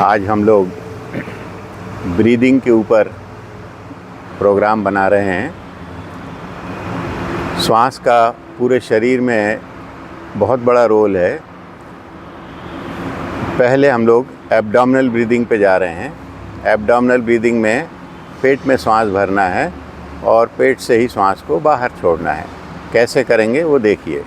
आज हम लोग ब्रीदिंग के ऊपर प्रोग्राम बना रहे हैं। श्वास का पूरे शरीर में बहुत बड़ा रोल है। पहले हम लोग एब्डोमिनल ब्रीदिंग पे जा रहे हैं। एब्डोमिनल ब्रीदिंग में पेट में सांस भरना है और पेट से ही सांस को बाहर छोड़ना है। कैसे करेंगे वो देखिए।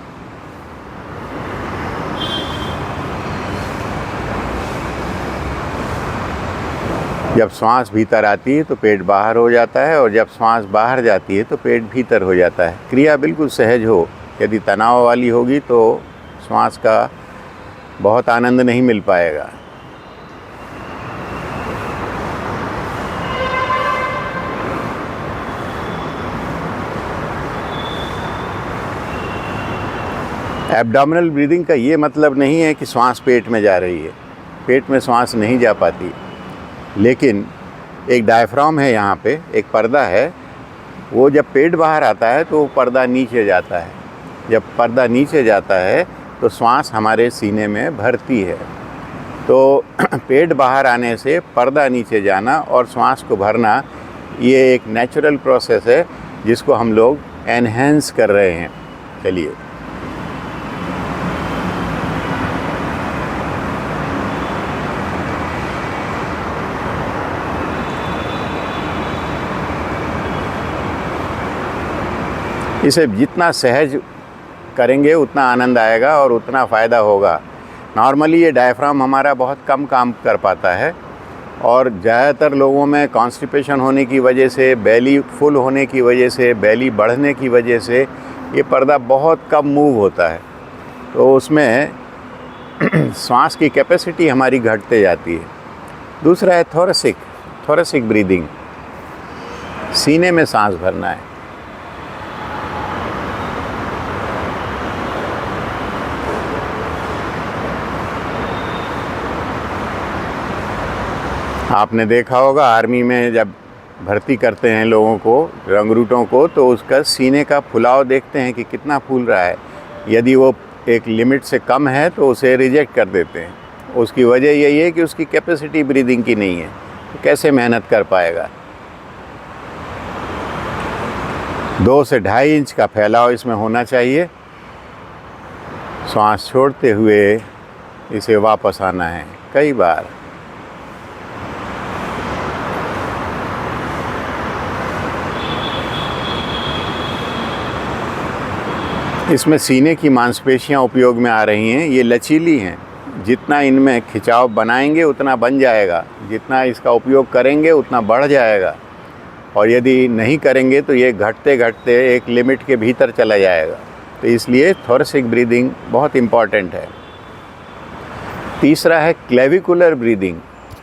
जब सांस भीतर आती है तो पेट बाहर हो जाता है और जब सांस बाहर जाती है तो पेट भीतर हो जाता है। क्रिया बिल्कुल सहज हो। यदि तनाव वाली होगी तो सांस का बहुत आनंद नहीं मिल पाएगा। एब्डोमिनल ब्रीदिंग का ये मतलब नहीं है कि सांस पेट में जा रही है। पेट में सांस नहीं जा पाती, लेकिन एक डायफ्राम है, यहाँ पे एक पर्दा है। वो जब पेट बाहर आता है तो वो पर्दा नीचे जाता है। जब पर्दा नीचे जाता है तो सांस हमारे सीने में भरती है। तो पेट बाहर आने से पर्दा नीचे जाना और सांस को भरना, ये एक नेचुरल प्रोसेस है जिसको हम लोग एनहेंस कर रहे हैं। चलिए, इसे जितना सहज करेंगे उतना आनंद आएगा और उतना फ़ायदा होगा। नॉर्मली ये डायफ्राम हमारा बहुत कम काम कर पाता है और ज़्यादातर लोगों में कॉन्स्टिपेशन होने की वजह से, बेली फुल होने की वजह से, बेली बढ़ने की वजह से ये पर्दा बहुत कम मूव होता है। तो उसमें सांस की कैपेसिटी हमारी घटते जाती है। दूसरा है थोरेसिक ब्रीदिंग। सीने में सांस भरना है। आपने देखा होगा आर्मी में जब भर्ती करते हैं लोगों को, रंगरूटों को, तो उसका सीने का फुलाव देखते हैं कि कितना फूल रहा है। यदि वो एक लिमिट से कम है तो उसे रिजेक्ट कर देते हैं। उसकी वजह यही है कि उसकी कैपेसिटी ब्रीदिंग की नहीं है, तो कैसे मेहनत कर पाएगा। 2 से 2.5 इंच का फैलाव इसमें होना चाहिए। सांस छोड़ते हुए इसे वापस आना है कई बार। इसमें सीने की मांसपेशियां उपयोग में आ रही हैं। ये लचीली हैं। जितना इनमें खिंचाव बनाएंगे उतना बन जाएगा, जितना इसका उपयोग करेंगे उतना बढ़ जाएगा, और यदि नहीं करेंगे तो ये घटते घटते एक लिमिट के भीतर चला जाएगा। तो इसलिए थोरेसिक ब्रीदिंग बहुत इम्पॉर्टेंट है। तीसरा है क्लेविकुलर ब्रीदिंग।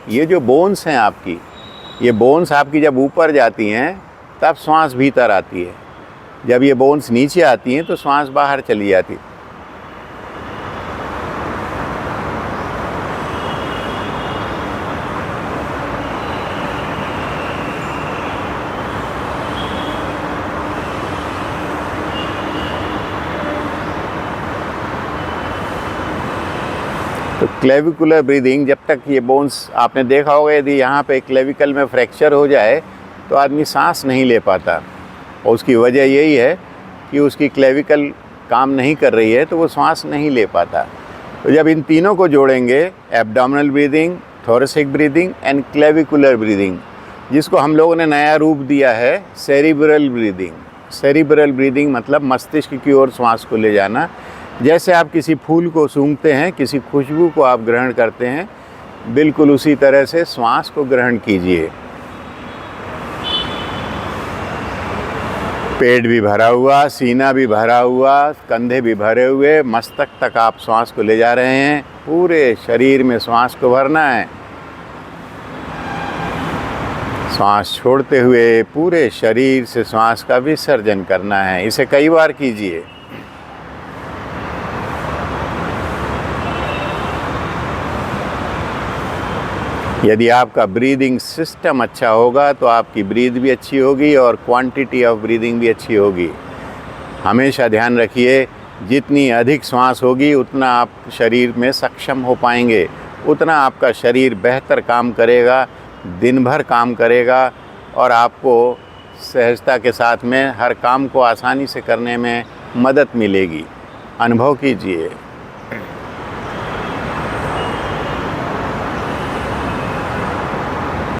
ये जो बोन्स हैं आपकी, ये बोन्स आपकी जब ऊपर जाती हैं तब सांस भीतर आती है। जब ये बोन्स नीचे आती हैं तो सांस बाहर चली जाती है। तो क्लेविकुलर ब्रीदिंग, जब तक ये बोन्स, आपने देखा होगा यदि यहाँ पे क्लेविकल में फ्रैक्चर हो जाए तो आदमी सांस नहीं ले पाता। और उसकी वजह यही है कि उसकी क्लेविकल काम नहीं कर रही है, तो वो सांस नहीं ले पाता। तो जब इन तीनों को जोड़ेंगे, abdominal breathing, thoracic breathing and clavicular breathing, जिसको हम लोगों ने नया रूप दिया है सेरिब्रल ब्रीदिंग। सेरिब्रल ब्रीदिंग मतलब मस्तिष्क की ओर सांस को ले जाना। जैसे आप किसी फूल को सूंघते हैं, किसी खुशबू को आप ग्रहण करते हैं, बिल्कुल उसी तरह से सांस को ग्रहण कीजिए। पेट भी भरा हुआ, सीना भी भरा हुआ, कंधे भी भरे हुए, मस्तक तक आप सांस को ले जा रहे हैं। पूरे शरीर में सांस को भरना है। सांस छोड़ते हुए पूरे शरीर से सांस का विसर्जन करना है। इसे कई बार कीजिए। यदि आपका ब्रीदिंग सिस्टम अच्छा होगा तो आपकी ब्रीद भी अच्छी होगी और क्वांटिटी ऑफ ब्रीदिंग भी अच्छी होगी। हमेशा ध्यान रखिए, जितनी अधिक सांस होगी उतना आप शरीर में सक्षम हो पाएंगे, उतना आपका शरीर बेहतर काम करेगा, दिन भर काम करेगा और आपको सहजता के साथ में हर काम को आसानी से करने में मदद मिलेगी। अनुभव कीजिए।